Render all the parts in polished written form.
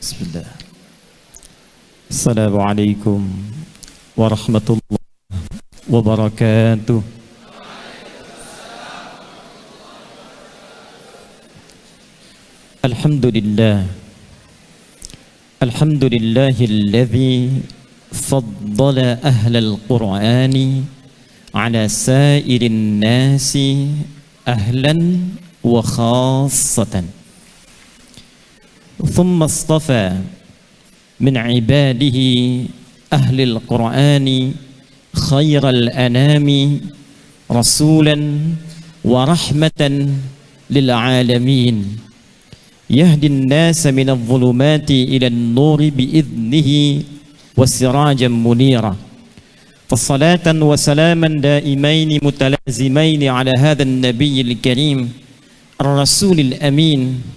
Bismillah. Assalamualaikum warahmatullahi wabarakatuh. Alhamdulillah. Alhamdulillahilladzi faddala ahlal Qur'ani ala sairin nasi ahlan wa khassatan. Thumma astafa min ibadihi ahlil Qur'ani khairal anami rasulan wa rahmatan lil alamin yahdin nasa minadh dhulumati ilan nuri biidnihi wasirajan munira. Fassalatan wa salaman daimaini mutalazimaini ala hadha an-nabiyil karim ar-rasulil amin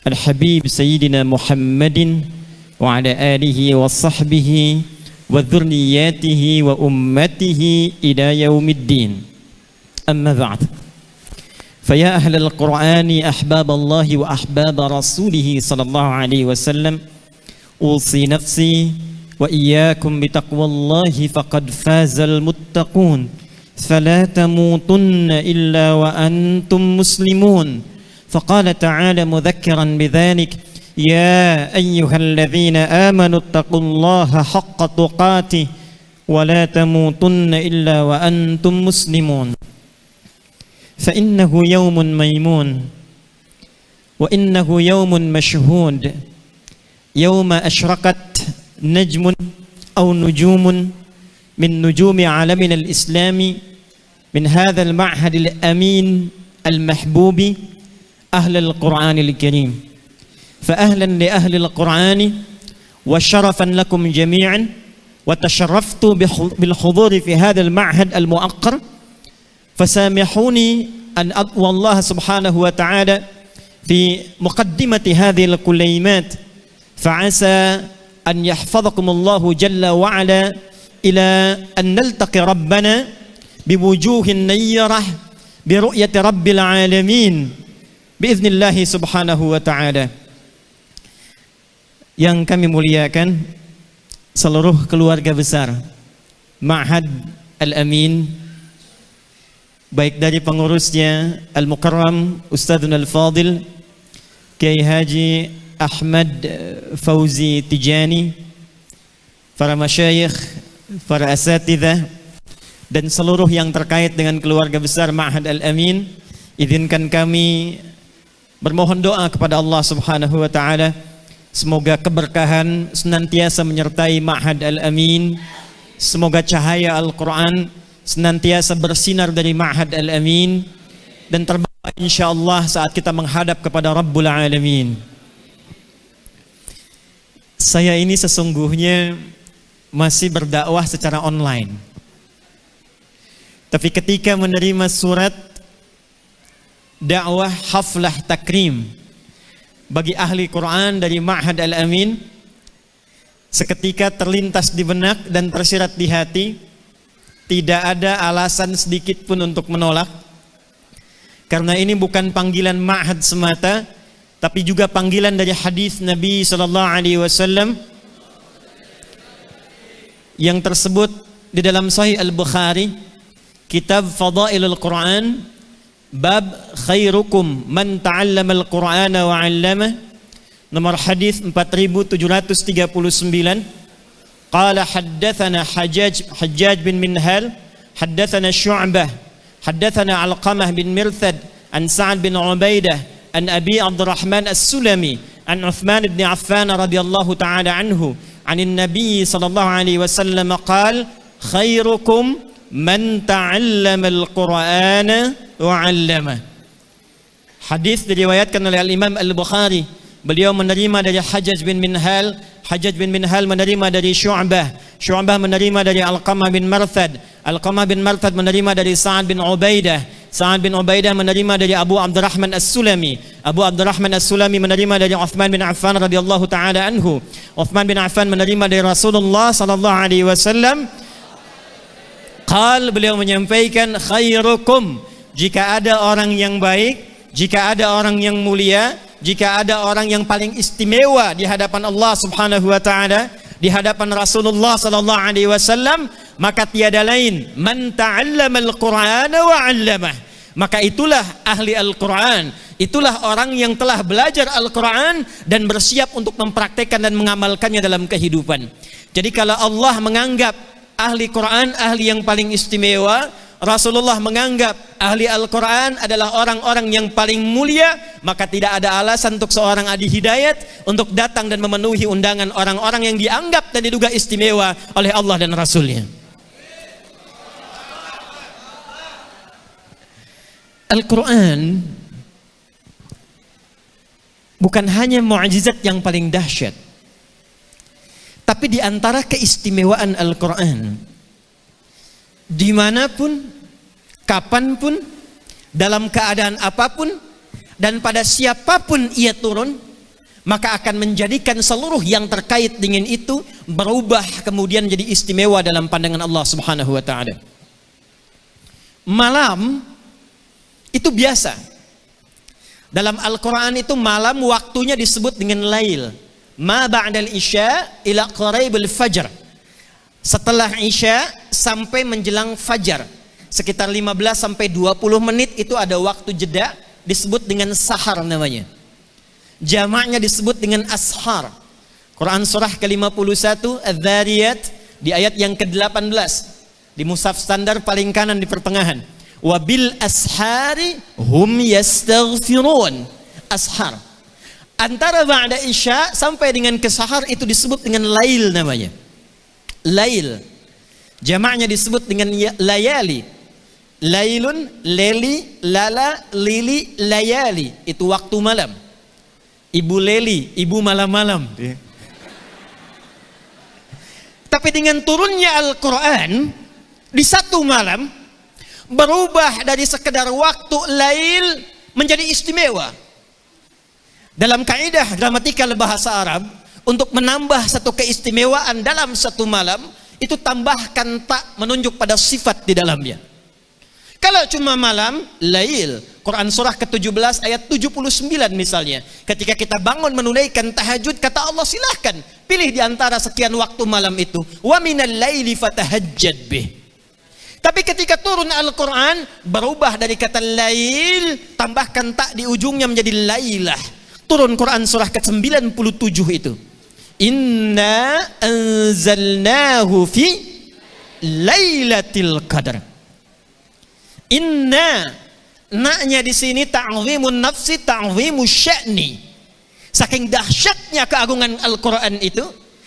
al-habib sayyidina Muhammadin wa ala alihi wa sahbihi wa dhurriyyatihi wa ummatihi ila yaumiddin. Amma ba'd. Faya ahlal Qur'ani ahbaballahi wa ahbab rasulih sallallahu alaihi wasallam, usi nafsi wa iyyakum bitaqwallahi faqad fazal muttaqun. Fala tamutunna illa wa antum muslimun. فقال تعالى مذكرا بذلك يا أيها الذين آمنوا اتقوا الله حق تقاته ولا تموتن إلا وأنتم مسلمون فإنه يوم ميمون وإنه يوم مشهود يوم أشرقت نجم أو نجوم من نجوم عالمنا الإسلامي من هذا المعهد الأمين المحبوب أهل القرآن الكريم. فأهلا لأهل القرآن وشرفا لكم جميعا، وتشرفت بالحضور في هذا المعهد المؤقر، فسامحوني أن أدعو الله سبحانه وتعالى في مقدمة هذه الكلمات، فعسى أن يحفظكم الله جل وعلا إلى أن نلتقي ربنا بوجوه نيرة برؤية رب العالمين biiznillahi subhanahu wa ta'ala. Yang kami muliakan seluruh keluarga besar Ma'had Al-Amin, baik dari pengurusnya Al-Mukarram Ustadzuna Al-Fadil Kiai Haji Ahmad Fauzi Tijani, para masyayikh, para asatidzah, dan seluruh yang terkait dengan keluarga besar Ma'had Al-Amin. Izinkan kami bermohon doa kepada Allah Subhanahu wa ta'ala, semoga keberkahan senantiasa menyertai Ma'had Al-Amin, semoga cahaya Al-Quran senantiasa bersinar dari Ma'had Al-Amin dan terbawa insyaallah saat kita menghadap kepada Rabbul Alamin. Saya ini sesungguhnya masih berdakwah secara online, tapi ketika menerima surat dakwah haflah takrim bagi ahli Quran dari Ma'had Al-Amin, seketika terlintas di benak dan tersirat di hati, tidak ada alasan sedikit pun untuk menolak, karena ini bukan panggilan Ma'had semata, tapi juga panggilan dari hadis Nabi sallallahu alaihi wasallam yang tersebut di dalam Sahih Al-Bukhari, kitab Fadailul Quran, bab khairukum man ta'allama al-Qur'ana wa 'allama, nomor hadis 4739. Qala haddatsana Hajjaj bin Minhal, haddatsana Syu'bah, haddatsana Alqamah bin Mirthad, an Sa'ad bin Ubaidah, an Abi Abdurrahman As-Sulami, an Uthman bin Affan radhiyallahu ta'ala anhu, anin Nabi sallallahu alaihi wasallam qala khairukum man ta'allama al-Qur'ana wa 'allama. Hadis diriwayatkan oleh Al-Imam Al-Bukhari. Beliau menerima dari Hajjaj bin Minhal, Hajjaj bin Minhal menerima dari Syu'bah, Syu'bah menerima dari Alqamah bin Marthad, Alqamah bin Marthad menerima dari Sa'ad bin Ubaidah, Sa'ad bin Ubaidah menerima dari Abu Abdurrahman As-Sulami, Abu Abdurrahman As-Sulami menerima dari Uthman bin Affan radhiyallahu ta'ala anhu, Uthman bin Affan menerima dari Rasulullah sallallahu alaihi wasallam. Qal, beliau menyampaikan, khairukum, jika ada orang yang baik, jika ada orang yang mulia, jika ada orang yang paling istimewa di hadapan Allah Subhanahu wa taala, di hadapan Rasulullah sallallahu alaihi wasallam, maka tiada lain man ta'allamal Qur'ana wa 'allamah. Maka itulah ahli Al-Qur'an, itulah orang yang telah belajar Al-Qur'an dan bersiap untuk mempraktekkan dan mengamalkannya dalam kehidupan. Jadi kalau Allah menganggap ahli Quran ahli yang paling istimewa, Rasulullah menganggap ahli Al-Quran adalah orang-orang yang paling mulia, maka tidak ada alasan untuk seorang ahli hidayat untuk datang dan memenuhi undangan orang-orang yang dianggap dan diduga istimewa oleh Allah dan Rasulnya. Al-Quran bukan hanya mukjizat yang paling dahsyat, tapi di antara keistimewaan Al-Quran, dimanapun, kapanpun, dalam keadaan apapun, dan pada siapapun ia turun, maka akan menjadikan seluruh yang terkait dengan itu berubah kemudian menjadi istimewa dalam pandangan Allah Subhanahu wa ta'ala. Malam itu biasa. Dalam Al-Quran itu malam waktunya disebut dengan lail. Ma ba'dal isya ila qaraibul fajr. Setelah isya sampai menjelang fajar, sekitar 15 sampai 20 menit itu ada waktu jeda, disebut dengan sahar namanya. Jamaknya disebut dengan ashar. Quran surah ke-51 Adz-Dzariyat di ayat yang ke-18. Di mushaf standar paling kanan di pertengahan. Wa bil ashari hum yastaghfirun. Ashar. Antara ba'da isya sampai dengan ke sahar itu disebut dengan lail namanya. Lail. Jamaknya disebut dengan layali. Lailun, leli, lala, lili, layali. Itu waktu malam. Ibu leli, ibu malam-malam. Tapi dengan turunnya Al-Quran di satu malam, berubah dari sekedar waktu lail menjadi istimewa. Dalam kaidah gramatikal bahasa Arab, untuk menambah satu keistimewaan dalam satu malam, itu tambahkan tak menunjuk pada sifat di dalamnya. Kalau cuma malam, lail. Quran surah ke-17 ayat 79 misalnya. Ketika kita bangun menunaikan tahajud, kata Allah silahkan pilih di antara sekian waktu malam itu. Wa minal laili fatahajjad bih. Tapi ketika turun Al-Quran, berubah dari kata lail, tambahkan tak di ujungnya menjadi lailah. Turun Quran surah ke-97 itu. Inna anzalnahu fi lailatul qadar. Inna, naknya di sini ta'zimun nafsi, ta'zimus sya'ni. Saking dahsyatnya keagungan Al-Quran itu,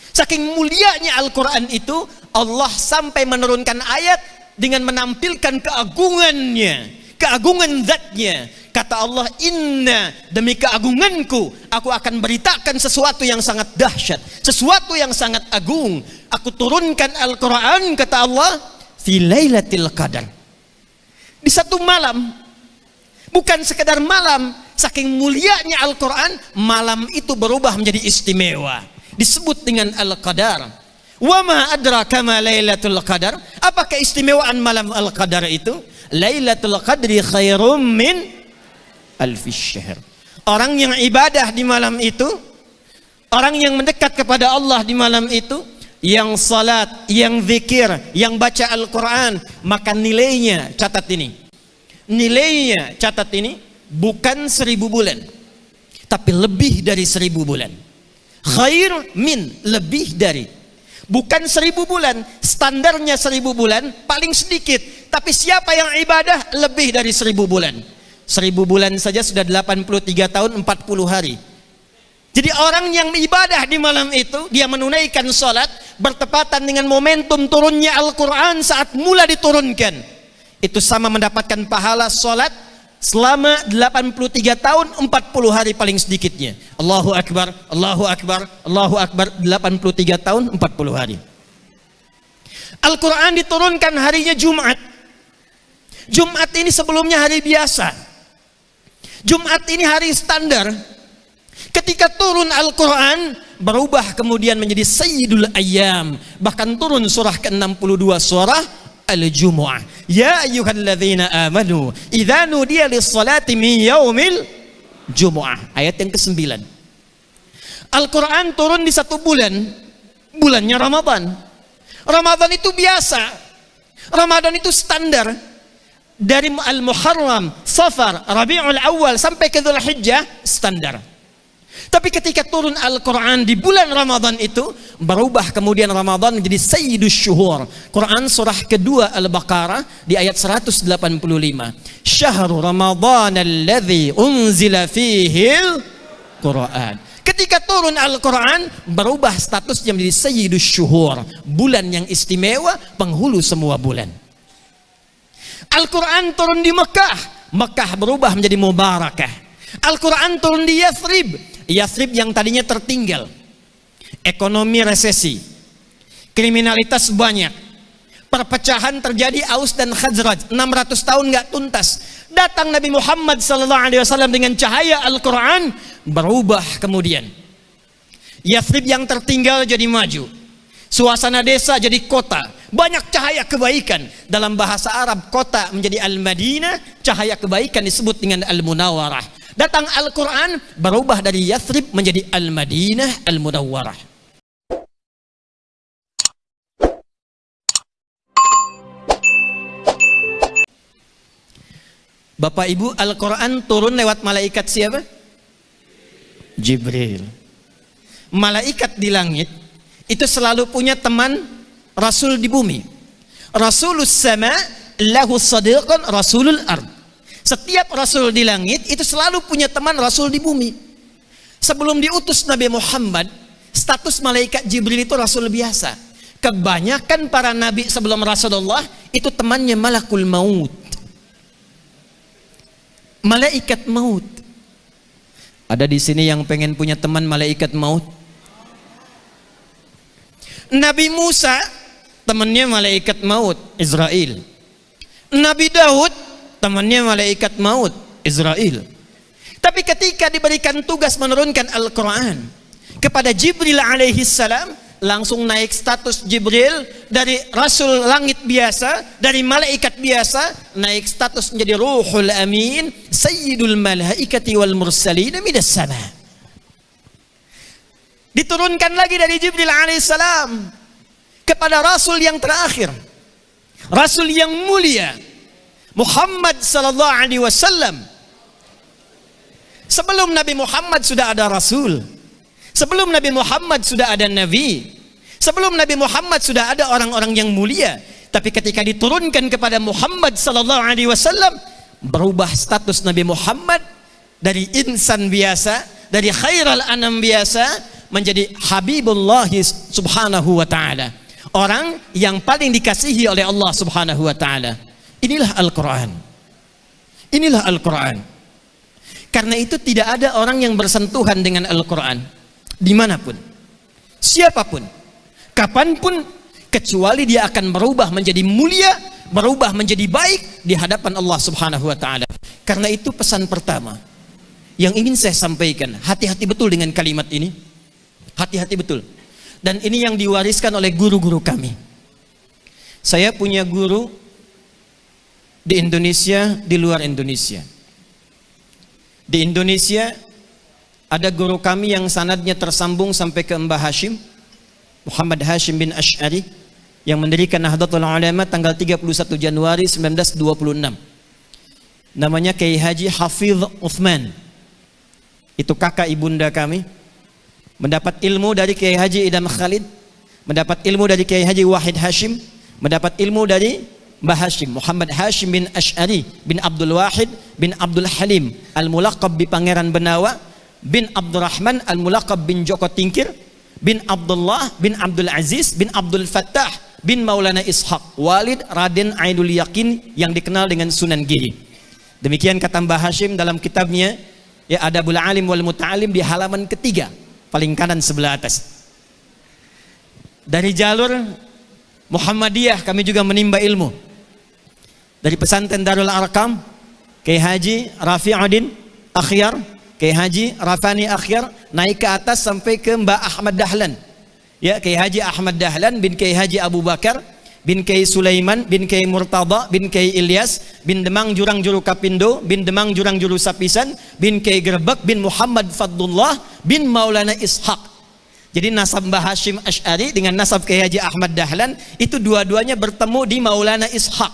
saking mulianya Al-Quran itu, Allah sampai menurunkan ayat dengan menampilkan keagungannya, keagungan zatnya. Kata Allah, inna, demi keagunganku, aku akan beritakan sesuatu yang sangat dahsyat, sesuatu yang sangat agung. Aku turunkan Al-Quran, kata Allah, fi lailatul qadar. Di satu malam, bukan sekedar malam, saking mulianya Al-Quran, malam itu berubah menjadi istimewa. Disebut dengan Al-Qadar. Wa ma adraka ma lailatul qadar. Apa keistimewaan malam Al-Qadar itu? Lailatul qadri khairum min alfis syahr. Orang yang ibadah di malam itu, orang yang mendekat kepada Allah di malam itu, yang salat, yang zikir, yang baca Al-Quran, maka nilainya, catat ini, nilainya, catat ini, bukan 1000 bulan, tapi lebih dari 1000 bulan. Khair min, lebih dari. Bukan 1000 bulan, standarnya 1000 bulan, paling sedikit. Tapi siapa yang ibadah lebih dari 1000 bulan? 1000 bulan saja sudah 83 tahun 40 hari. Jadi orang yang ibadah di malam itu, dia menunaikan sholat bertepatan dengan momentum turunnya Al-Quran saat mula diturunkan. Itu sama mendapatkan pahala sholat selama 83 tahun 40 hari paling sedikitnya. Allahu Akbar, Allahu Akbar, Allahu Akbar, 83 tahun 40 hari. Al-Quran diturunkan harinya Jumat. Jumat ini sebelumnya hari biasa. Jumat ini hari standar. Ketika turun Al-Quran, berubah kemudian menjadi Sayyidul Ayyam. Bahkan turun surah ke-62, surah Al-Jumu'ah. Ya ayyuhalladzina amanu idza nudiya lis-salati min yaumil Jumu'ah, ayat yang ke-9. Al-Quran turun di satu bulan, bulannya Ramadan. Ramadan itu biasa, Ramadan itu standar. Dari Al-Muharram, Safar, Rabi'ul Awal sampai ke Dzulhijjah standar. Tapi ketika turun Al-Quran di bulan Ramadan itu, berubah kemudian Ramadan menjadi Sayyidus Syuhur. Quran surah kedua Al-Baqarah di ayat 185. Syahrul Ramadan alladzi unzila fihil Quran. Ketika turun Al-Quran, berubah statusnya menjadi Sayyidus Syuhur, bulan yang istimewa, penghulu semua bulan. Al-Quran turun di Mekah, Mekah berubah menjadi Mubarakah. Al-Quran turun di Yathrib, Yathrib yang tadinya tertinggal, ekonomi resesi, kriminalitas banyak, perpecahan terjadi, Aus dan Khazraj, 600 tahun nggak tuntas. Datang Nabi Muhammad SAW dengan cahaya Al-Quran, berubah kemudian. Yathrib yang tertinggal jadi maju, suasana desa jadi kota, banyak cahaya kebaikan. Dalam bahasa Arab kota menjadi Al-Madinah, cahaya kebaikan disebut dengan Al-Munawwarah. Datang Al-Quran, berubah dari Yathrib menjadi Al-Madinah Al-Munawwarah. Bapak Ibu, Al-Quran turun lewat malaikat siapa? Jibril. Malaikat di langit itu selalu punya teman Rasul di bumi. Rasulus sama lahu sadiqan rasulul ard. Setiap Rasul di langit itu selalu punya teman Rasul di bumi. Sebelum diutus Nabi Muhammad, status malaikat Jibril itu Rasul biasa. Kebanyakan para nabi sebelum Rasulullah itu temannya malakul maut, malaikat maut. Ada di sini yang pengen punya teman malaikat maut? Nabi Musa temannya malaikat maut, Israel. Nabi Daud temannya malaikat maut, Israel. Tapi ketika diberikan tugas menurunkan Al-Quran kepada Jibril alaihi salam, langsung naik status Jibril dari Rasul langit biasa, dari malaikat biasa, naik status menjadi Ruhul Amin, Sayyidul Malaikati wal Mursalin minas sama. Diturunkan lagi dari Jibril alaihissalam kepada Rasul yang terakhir, Rasul yang mulia, Muhammad sallallahu alaihi wasallam. Sebelum Nabi Muhammad sudah ada Rasul, sebelum Nabi Muhammad sudah ada Nabi, sebelum Nabi Muhammad sudah ada orang-orang yang mulia. Tapi ketika diturunkan kepada Muhammad sallallahu alaihi wasallam, berubah status Nabi Muhammad dari insan biasa, dari khairal anam biasa, menjadi Habibullah subhanahu wa ta'ala, orang yang paling dikasihi oleh Allah subhanahu wa ta'ala. Inilah Al-Quran, inilah Al-Quran. Karena itu tidak ada orang yang bersentuhan dengan Al-Quran dimanapun, siapapun, kapanpun, kecuali dia akan berubah menjadi mulia, berubah menjadi baik di hadapan Allah subhanahu wa ta'ala. Karena itu pesan pertama yang ingin saya sampaikan, hati-hati betul dengan kalimat ini, hati-hati betul. Dan ini yang diwariskan oleh guru-guru kami. Saya punya guru di Indonesia, di luar Indonesia. Di Indonesia ada guru kami yang sanadnya tersambung sampai ke Mbah Hashim, Muhammad Hashim bin Ash'ari, yang mendirikan Nahdlatul Ulama tanggal 31 Januari 1926. Namanya Kiai Haji Hafidh Uthman. Itu kakak ibunda kami. Mendapat ilmu dari Kiai Haji Idam Khalid, mendapat ilmu dari Kiai Haji Wahid Hashim, mendapat ilmu dari Mbah Hashim, Muhammad Hashim bin Ash'ari bin Abdul Wahid bin Abdul Halim Al-Mulaqab bi Pangeran Benawa bin Abdurrahman Al-Mulaqab bin Joko Tingkir bin Abdullah bin Abdul Aziz bin Abdul Fattah bin Maulana Ishaq Walid Raden Aidul Yakin yang dikenal dengan Sunan Giri. Demikian kata Mbah Hashim dalam kitabnya ya Adabul Alim wal Muta'alim di halaman ketiga paling kanan sebelah atas. Dari jalur Muhammadiyah kami juga menimba ilmu. Dari pesantren Darul Arqam, Kiai Haji Rafi'uddin Akhyar, Kiai Haji Rafani Akhyar, naik ke atas sampai ke Mbah Ahmad Dahlan. Ya, Kiai Haji Ahmad Dahlan bin Kiai Haji Abu Bakar bin Kiai Sulaiman, bin Kiai Murtada, bin Kiai Ilyas, bin Demang Jurang Juru Kapindo, bin Demang Jurang Juru Sapisan, bin Kiai Gerbek, bin Muhammad Fadlullah, bin Maulana Ishaq. Jadi nasab Mbah Hashim Asy'ari dengan nasab Kiai Haji Ahmad Dahlan itu dua-duanya bertemu di Maulana Ishaq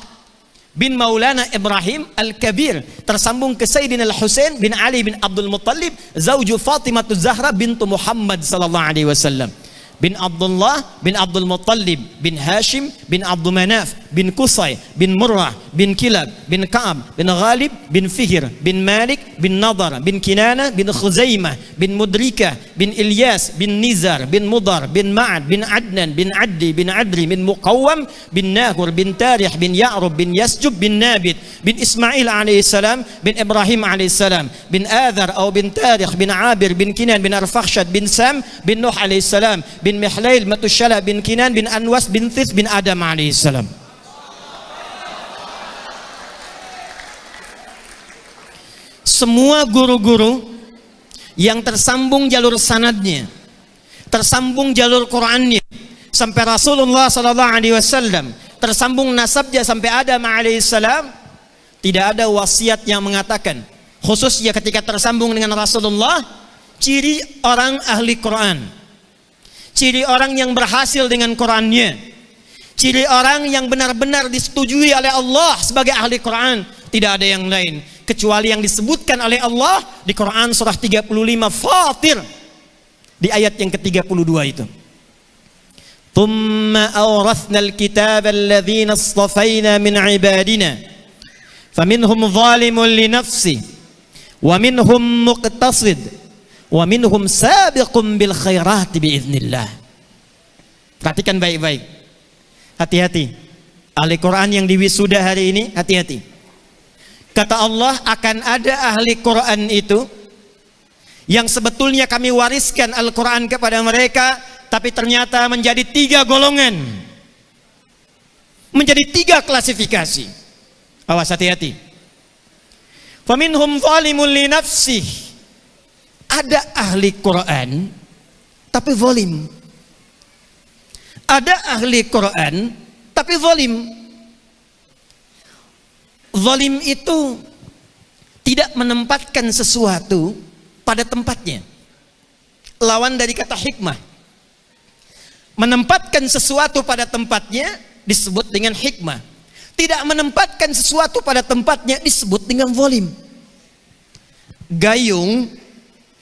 bin Maulana Ibrahim Al-Kabir, tersambung ke Sayyidina Al-Husain bin Ali bin Abdul Muttalib, zauju Fatimah Zahra bintu Muhammad sallallahu alaihi wasallam, bin Abdullah bin Abdul Muttalib bin Hashim bin Abdul Manaf bin Qusay bin Murrah bin Kilab bin Ka'ab bin Ghalib bin Fihr bin Malik bin Nadar bin Kinana bin Khuzaimah bin Mudrika bin Ilyas bin Nizar bin Mudar bin Ma'ad bin Adnan bin Addi bin Adri bin Muqawwam bin Nahur bin Tarih bin Ya'rub bin Yasjub bin Nabit bin Ismail alaihissalam bin Ibrahim alaihissalam bin Adhar atau bin Tarih bin Abir bin Kinan bin Arfakhshad bin Sam bin Nuh alaihissalam bin Mihlail Matushala bin Kinan bin Anwas bin This bin Adam alaihissalam. Semua guru-guru yang tersambung jalur sanadnya, tersambung jalur Qur'annya sampai Rasulullah sallallahu alaihi wasallam, tersambung nasabnya sampai Adam alaihissalam, tidak ada wasiat yang mengatakan, khususnya ketika tersambung dengan Rasulullah, ciri orang ahli Quran, ciri orang yang berhasil dengan Qurannya, ciri orang yang benar-benar disetujui oleh Allah sebagai ahli Quran, tidak ada yang lain kecuali yang disebutkan oleh Allah di Quran surah 35 Fatir di ayat yang ke-32 itu. Thumma awrathna al-kitaba alladhina istafayna min ibadina faminhum zalimun li nafsi wa minhum muqtasid wa minhum sabiqun bil khairati biiznillah. Perhatikan baik-baik, hati-hati ahli Quran yang diwisuda hari ini, hati-hati. Kata Allah, akan ada ahli Quran itu yang sebetulnya kami wariskan Al-Quran kepada mereka, tapi ternyata menjadi 3 golongan, menjadi 3 klasifikasi. Awas, hati-hati. Faminhum zalimun li nafsih. Ada ahli Quran tapi zalim. Ada ahli Quran tapi zalim. Zalim itu tidak menempatkan sesuatu pada tempatnya. Lawan dari kata hikmah. Menempatkan sesuatu pada tempatnya disebut dengan hikmah. Tidak menempatkan sesuatu pada tempatnya disebut dengan zalim. Gayung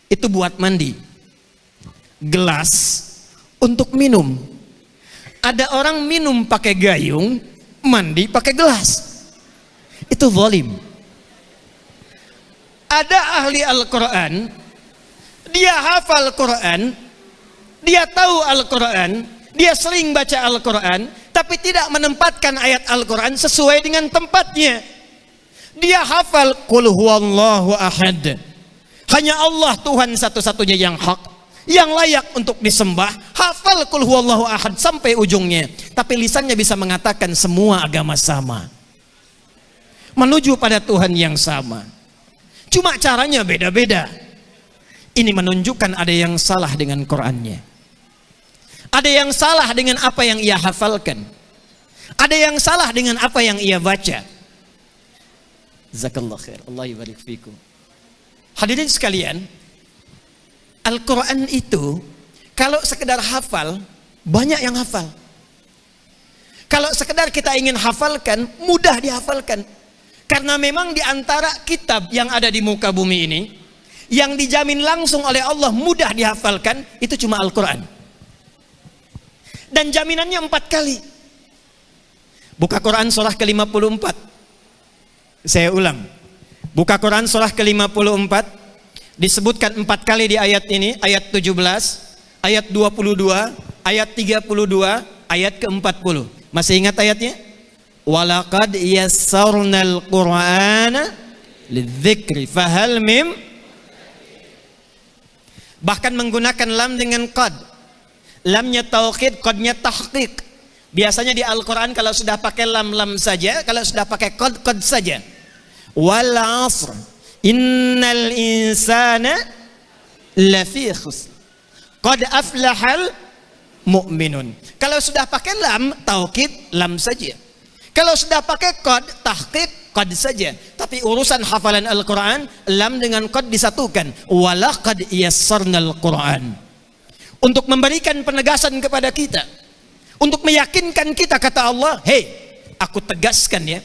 itu buat mandi, gelas untuk minum. Ada orang minum pakai gayung, mandi pakai gelas, itu zalim. Ada ahli Al-Quran, dia hafal Quran, dia tahu Al-Quran, dia sering baca Al-Quran, tapi tidak menempatkan ayat Al-Quran sesuai dengan tempatnya. Dia hafal qul huwallahu ahad, hanya Allah Tuhan satu-satunya yang hak, yang layak untuk disembah. Hafal qul huwallahu ahad sampai ujungnya, tapi lisannya bisa mengatakan semua agama sama, menuju pada Tuhan yang sama, cuma caranya beda-beda. Ini menunjukkan ada yang salah dengan Qurannya, ada yang salah dengan apa yang ia hafalkan, ada yang salah dengan apa yang ia baca. Jazakallah khair, Allah yubarik fikum. Hadirin sekalian, Al-Quran itu kalau sekedar hafal, banyak yang hafal. Kalau sekedar kita ingin hafalkan, mudah dihafalkan. Karena memang di antara kitab yang ada di muka bumi ini, yang dijamin langsung oleh Allah mudah dihafalkan, itu cuma Al-Quran. Dan jaminannya 4 kali. Buka Quran surah ke-54. Saya ulang. Buka Quran surah ke-54. Disebutkan 4 kali di ayat ini. Ayat 17, ayat 22, ayat 32, ayat ke-40. Masih ingat ayatnya? Walaqad yassarnal Qur'ana lidzikri fahal mim. Bahkan menggunakan lam dengan qad. Lamnya taukid, qadnya tahqiq. Biasanya di Al-Quran kalau sudah pakai lam saja, kalau sudah pakai qad saja. Wal 'asr innal insana lafi khusr qad aflahal mu'minun. Kalau sudah pakai lam, taukid, lam saja. Kalau sudah pakai qad, tahqiq, qad saja. Tapi urusan hafalan Al-Quran, lam dengan qad disatukan. Walaqad yassarnal Quran. Untuk memberikan penegasan kepada kita, untuk meyakinkan kita, kata Allah, hei, aku tegaskan ya,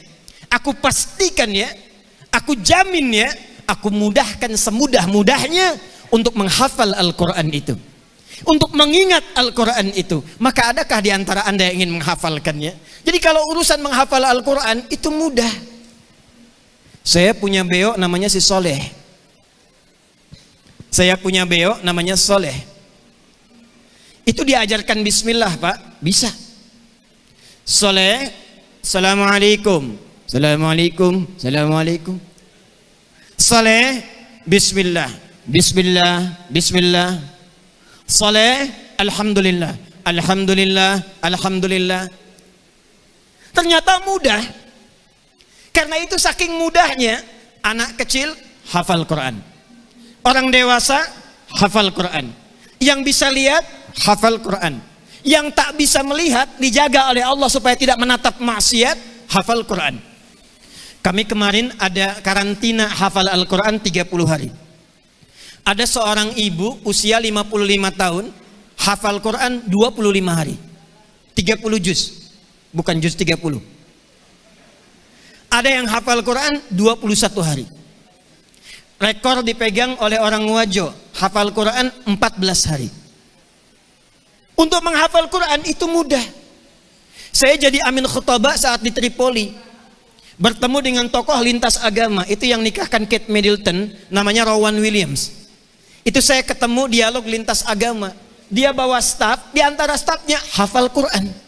aku pastikan ya, aku jamin ya, aku mudahkan semudah-mudahnya untuk menghafal Al-Quran itu, untuk mengingat Al-Quran itu. Maka adakah di antara Anda yang ingin menghafalkannya? Jadi kalau urusan menghafal Al-Quran itu mudah. Saya punya beo namanya si Soleh. Saya punya beo namanya Soleh. Itu diajarkan bismillah, Pak? Bisa. Soleh, assalamualaikum. Assalamualaikum. Assalamualaikum. Soleh, bismillah. Bismillah. Bismillah. Soleh, alhamdulillah. Alhamdulillah. Alhamdulillah. Ternyata mudah. Karena itu saking mudahnya, anak kecil hafal Quran, orang dewasa hafal Quran, yang bisa lihat hafal Quran, yang tak bisa melihat dijaga oleh Allah supaya tidak menatap maksiat, hafal Quran. Kami kemarin ada karantina hafal Al-Quran 30 hari. Ada seorang ibu usia 55 tahun hafal Quran 25 hari, 30 juz, bukan juz 30. Ada yang hafal Quran 21 hari. Rekor dipegang oleh orang Wajo, hafal Quran 14 hari. Untuk menghafal Quran itu mudah. Saya jadi amin khutbah saat di Tripoli, bertemu dengan tokoh lintas agama. Itu yang nikahkan Kate Middleton, namanya Rowan Williams. Itu saya ketemu dialog lintas agama. Dia bawa staf, di antara stafnya hafal Quran.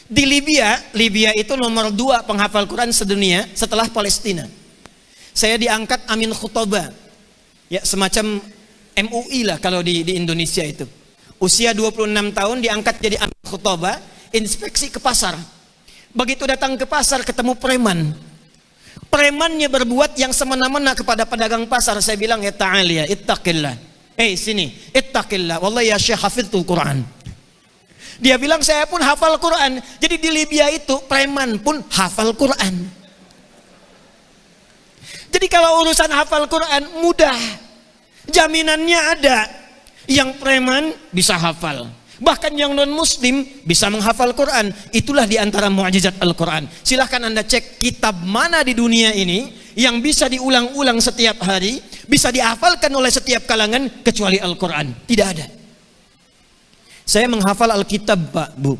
Di Libya itu nomor 2 penghafal Quran sedunia setelah Palestina. Saya diangkat amin khutbah, ya semacam MUI lah kalau di Indonesia itu. Usia 26 tahun diangkat jadi amin khutbah, inspeksi ke pasar. Begitu datang ke pasar ketemu preman. Premannya berbuat yang semena-mena kepada pedagang pasar. Saya bilang, ya ta'ala, ittaqillah. Sini, ittaqillah. Wallahi ya syekh hafidhul Quran. Dia bilang, saya pun hafal Quran. Jadi di Libya itu preman pun hafal Quran. Jadi kalau urusan hafal Quran mudah, jaminannya ada. Yang preman bisa hafal, bahkan yang non muslim bisa menghafal Quran. Itulah diantara mukjizat Al-Quran. Silahkan Anda cek kitab mana di dunia ini yang bisa diulang-ulang setiap hari, bisa dihafalkan oleh setiap kalangan kecuali Al-Quran. Tidak ada. Saya menghafal Alkitab, Pak, Bu.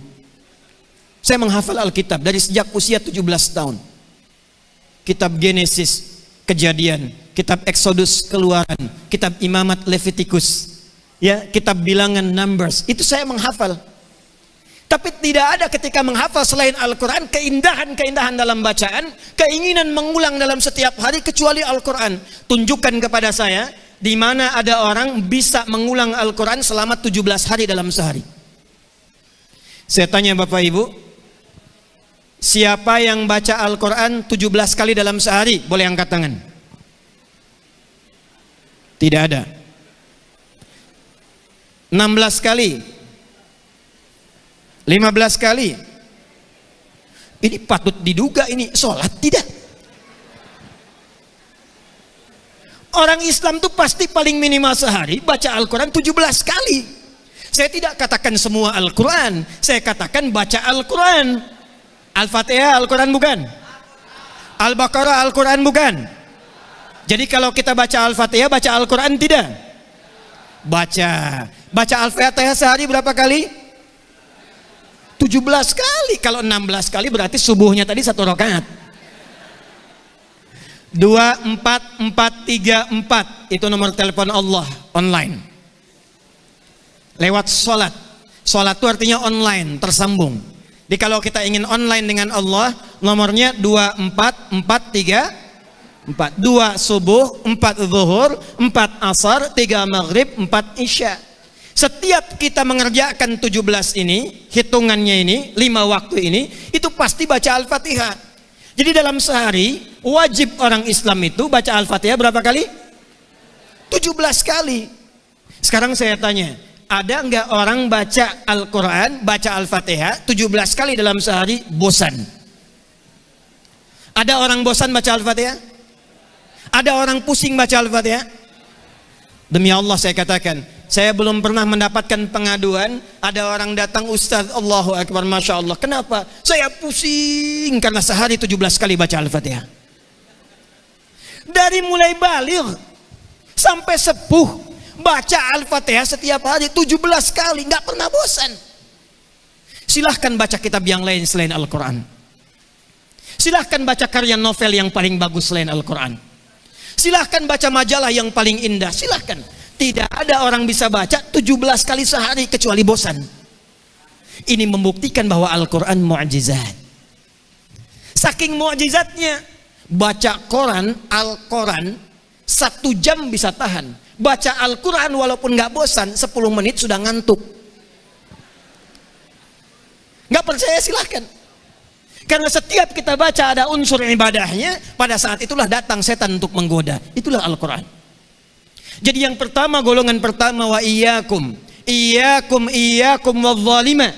Saya menghafal Alkitab dari sejak usia 17 tahun. Kitab Genesis, Kejadian, kitab Exodus, Keluaran, kitab Imamat, Levitikus, ya, kitab Bilangan, Numbers. Itu saya menghafal. Tapi tidak ada ketika menghafal selain Al-Quran keindahan-keindahan dalam bacaan, keinginan mengulang dalam setiap hari kecuali Al-Quran. Tunjukkan kepada saya di mana ada orang bisa mengulang Al-Quran selama 17 hari dalam sehari. Saya tanya Bapak Ibu, siapa yang baca Al-Quran 17 kali dalam sehari? Boleh angkat tangan. Tidak ada. 16 kali, 15 kali. Ini patut diduga ini sholat tidak? Orang Islam tuh pasti paling minimal sehari baca Al-Quran 17 kali. Saya tidak katakan semua Al-Quran, saya katakan baca Al-Quran. Al-Fatihah Al-Quran bukan? Al-Baqarah Al-Quran bukan? Jadi kalau kita baca Al-Fatihah, baca Al-Quran tidak? Baca Al-Fatihah sehari berapa kali? 17 kali. Kalau 16 kali berarti subuhnya tadi 1 rakaat. 24434 itu nomor telepon Allah online. Lewat sholat. Sholat itu artinya online, tersambung. Jadi kalau kita ingin online dengan Allah, nomornya 24434. 2 subuh, 4 zuhur, 4 asar, 3 maghrib, 4 isya. Setiap kita mengerjakan 17 ini, hitungannya ini, 5 waktu ini, itu pasti baca Al-Fatihah. Jadi dalam sehari, wajib orang Islam itu baca Al-Fatihah berapa kali? 17 kali. Sekarang saya tanya, ada nggak orang baca Al-Quran, baca Al-Fatihah 17 kali dalam sehari bosan? Ada orang bosan baca Al-Fatihah? Ada orang pusing baca Al-Fatihah? Demi Allah saya katakan, saya belum pernah mendapatkan pengaduan ada orang datang, Ustaz, Allahu Akbar, Masya Allah, kenapa? Saya pusing karena sehari 17 kali baca Al-Fatihah. Dari mulai baligh sampai sepuh baca Al-Fatihah setiap hari 17 kali, nggak pernah bosan. Silahkan baca kitab yang lain selain Al-Quran. Silahkan baca karya novel yang paling bagus selain Al-Quran. Silahkan baca majalah yang paling indah, silahkan. Tidak ada orang bisa baca 17 kali sehari kecuali bosan. Ini membuktikan bahwa Al-Quran mu'jizat. Saking mu'jizatnya, baca Al-Quran 1 jam bisa tahan. Baca Al-Quran walaupun gak bosan 10 menit sudah ngantuk. Gak percaya silahkan. Karena setiap kita baca ada unsur ibadahnya, pada saat itulah datang setan untuk menggoda. Itulah Al-Quran. Jadi yang pertama, golongan pertama, wa iyyakum wadh-dhalima.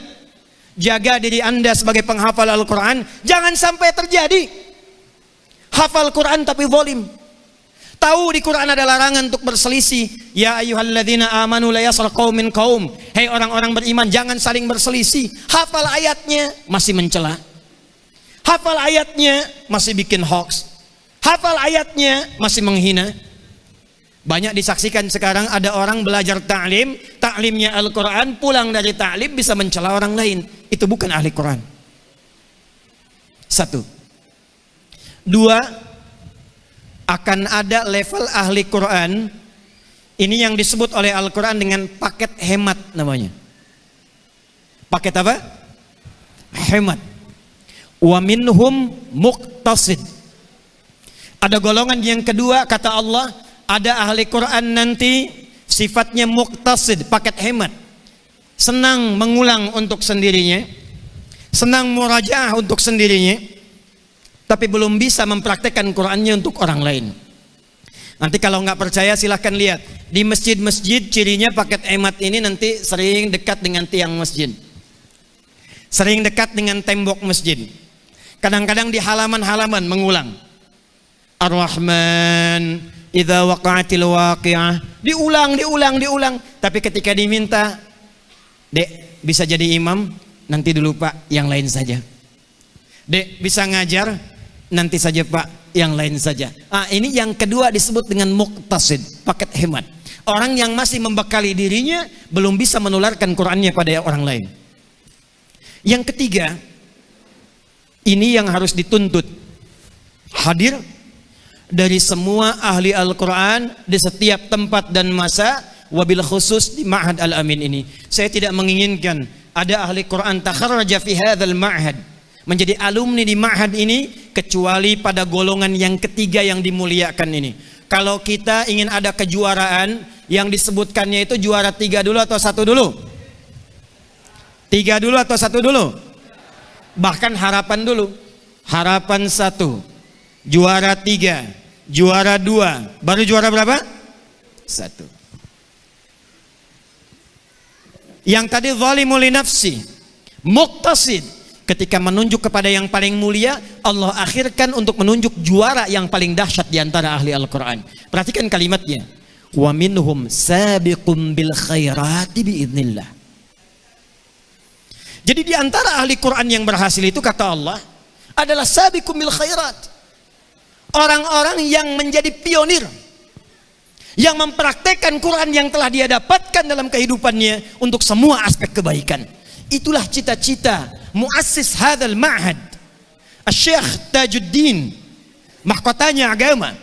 Jaga diri Anda sebagai penghafal Al-Quran, jangan sampai terjadi hafal Quran tapi zalim. Tahu di Quran ada larangan untuk berselisih. Ya ayyuhalladzina amanu la yaskhar qaumin qaum. Hei orang-orang beriman, jangan saling berselisih. Hafal ayatnya masih mencela. Hafal ayatnya masih bikin hoax. Hafal ayatnya masih menghina. Banyak disaksikan sekarang ada orang belajar taklimnya Al-Quran, pulang dari taklim bisa mencela orang lain. Itu bukan ahli Quran. 1. 2, akan ada level ahli Quran. Ini yang disebut oleh Al-Quran dengan paket hemat namanya. Paket apa? Hemat. Wa minhum muqtasid. Ada golongan yang kedua, kata Allah, ada ahli Quran nanti sifatnya muqtasid, paket hemat. Senang mengulang untuk sendirinya, senang murajaah untuk sendirinya, tapi belum bisa mempraktekkan Qurannya untuk orang lain. Nanti kalau nggak percaya silahkan lihat di masjid-masjid, cirinya paket hemat ini nanti sering dekat dengan tiang masjid, sering dekat dengan tembok masjid. Kadang-kadang di halaman-halaman mengulang Ar-Rahman idza waqa'atil waqi'ah, diulang. Tapi ketika diminta, Dek bisa jadi imam, nanti dulu Pak, yang lain saja. Dek bisa ngajar, nanti saja Pak, yang lain saja. Ini yang kedua disebut dengan muqtasid, paket hemat. Orang yang masih membekali dirinya belum bisa menularkan Qur'annya pada orang lain. Yang ketiga, ini yang harus dituntut, hadir dari semua ahli Al-Quran di setiap tempat dan masa, wabil khusus di Ma'had Al-Amin ini. Saya tidak menginginkan ada ahli Quran takharraja fi hadzal ma'had, menjadi alumni di ma'had ini, kecuali pada golongan yang ketiga yang dimuliakan ini. Kalau kita ingin ada kejuaraan, yang disebutkannya itu juara 3 dulu atau 1 dulu? 3 dulu atau 1 dulu? Bahkan harapan dulu. Harapan 1, juara 3, juara 2, baru juara berapa? 1. Yang tadi zalimul li nafsi, muqtasid, ketika menunjuk kepada yang paling mulia, Allah akhirkan untuk menunjuk juara yang paling dahsyat di antara ahli Al-Quran. Perhatikan kalimatnya, wa minhum sabiqum bil khairati biidznillah. Jadi di antara ahli Quran yang berhasil itu, kata Allah, adalah sabiqum bil khairat. Orang-orang yang menjadi pionir, yang mempraktekkan Quran yang telah dia dapatkan dalam kehidupannya untuk semua aspek kebaikan. Itulah cita-cita muassis hadzal ma'had, Asy-Syaikh Tajuddin, mahkotanya agama,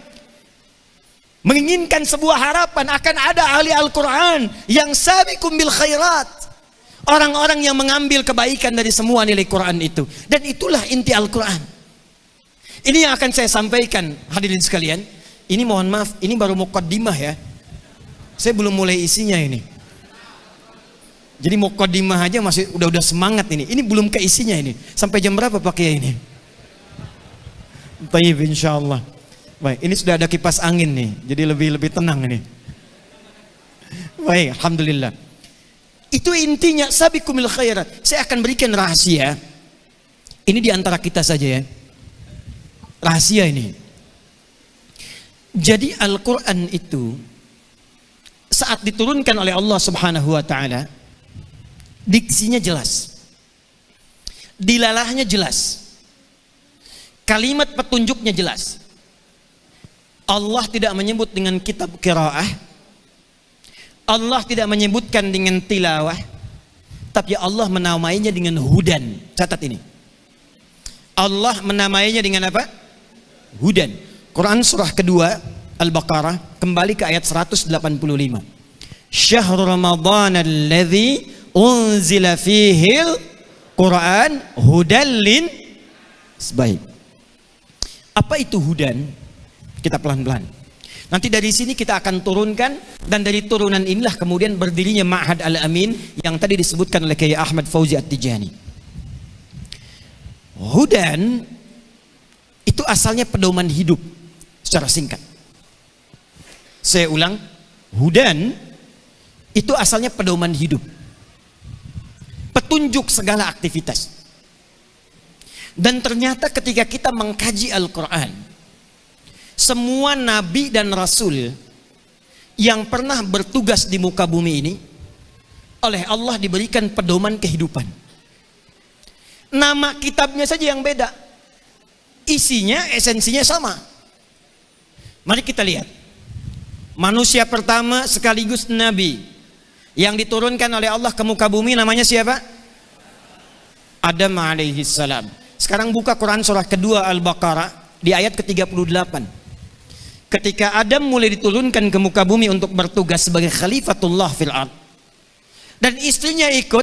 menginginkan sebuah harapan akan ada ahli Al-Quran yang sabiqum bil khairat, orang-orang yang mengambil kebaikan dari semua nilai Quran itu. Dan itulah inti Al-Quran. Ini yang akan saya sampaikan, hadirin sekalian. Ini mohon maaf, ini baru muqaddimah ya. Saya belum mulai isinya ini. Jadi muqaddimah aja masih udah semangat ini. Ini belum ke isinya ini. Sampai jam berapa pakai ini? Baik, insyaallah. Baik, ini sudah ada kipas angin nih. Jadi lebih tenang ini. Baik, alhamdulillah. Itu intinya, sabiqumil khairat. Saya akan berikan rahasia. Ini di antara kita saja ya. Rahasia ini. Jadi Al-Quran itu saat diturunkan oleh Allah Subhanahu wa taala, diksinya jelas. Dilalahnya jelas. Kalimat petunjuknya jelas. Allah tidak menyebut dengan kitab qiraah. Allah tidak menyebutkan dengan tilawah, tapi Allah menamainya dengan hudan. Catat ini. Allah menamainya dengan apa? Hudan. Quran surah kedua Al-Baqarah, kembali ke ayat 185. Syahrul Ramadan alladzi unzila fihil Quran hudan lin. Baik. Apa itu hudan? Kita pelan-pelan. Nanti dari sini kita akan turunkan, dan dari turunan inilah kemudian berdirinya Ma'had Al-Amin yang tadi disebutkan oleh Kiai Ahmad Fauzi At-Tijani. Hudan itu asalnya pedoman hidup secara singkat. Saya ulang, hudan itu asalnya pedoman hidup, petunjuk segala aktivitas. Dan ternyata ketika kita mengkaji Al-Quran, semua nabi dan rasul yang pernah bertugas di muka bumi ini oleh Allah diberikan pedoman kehidupan. Nama kitabnya saja yang beda, isinya, esensinya sama. Mari kita lihat. Manusia pertama sekaligus nabi yang diturunkan oleh Allah ke muka bumi namanya siapa? Adam alaihissalam. Sekarang buka Quran surah kedua Al-Baqarah di ayat ke-38. Ketika Adam mulai diturunkan ke muka bumi untuk bertugas sebagai khalifatullah fil ard, dan istrinya ikut,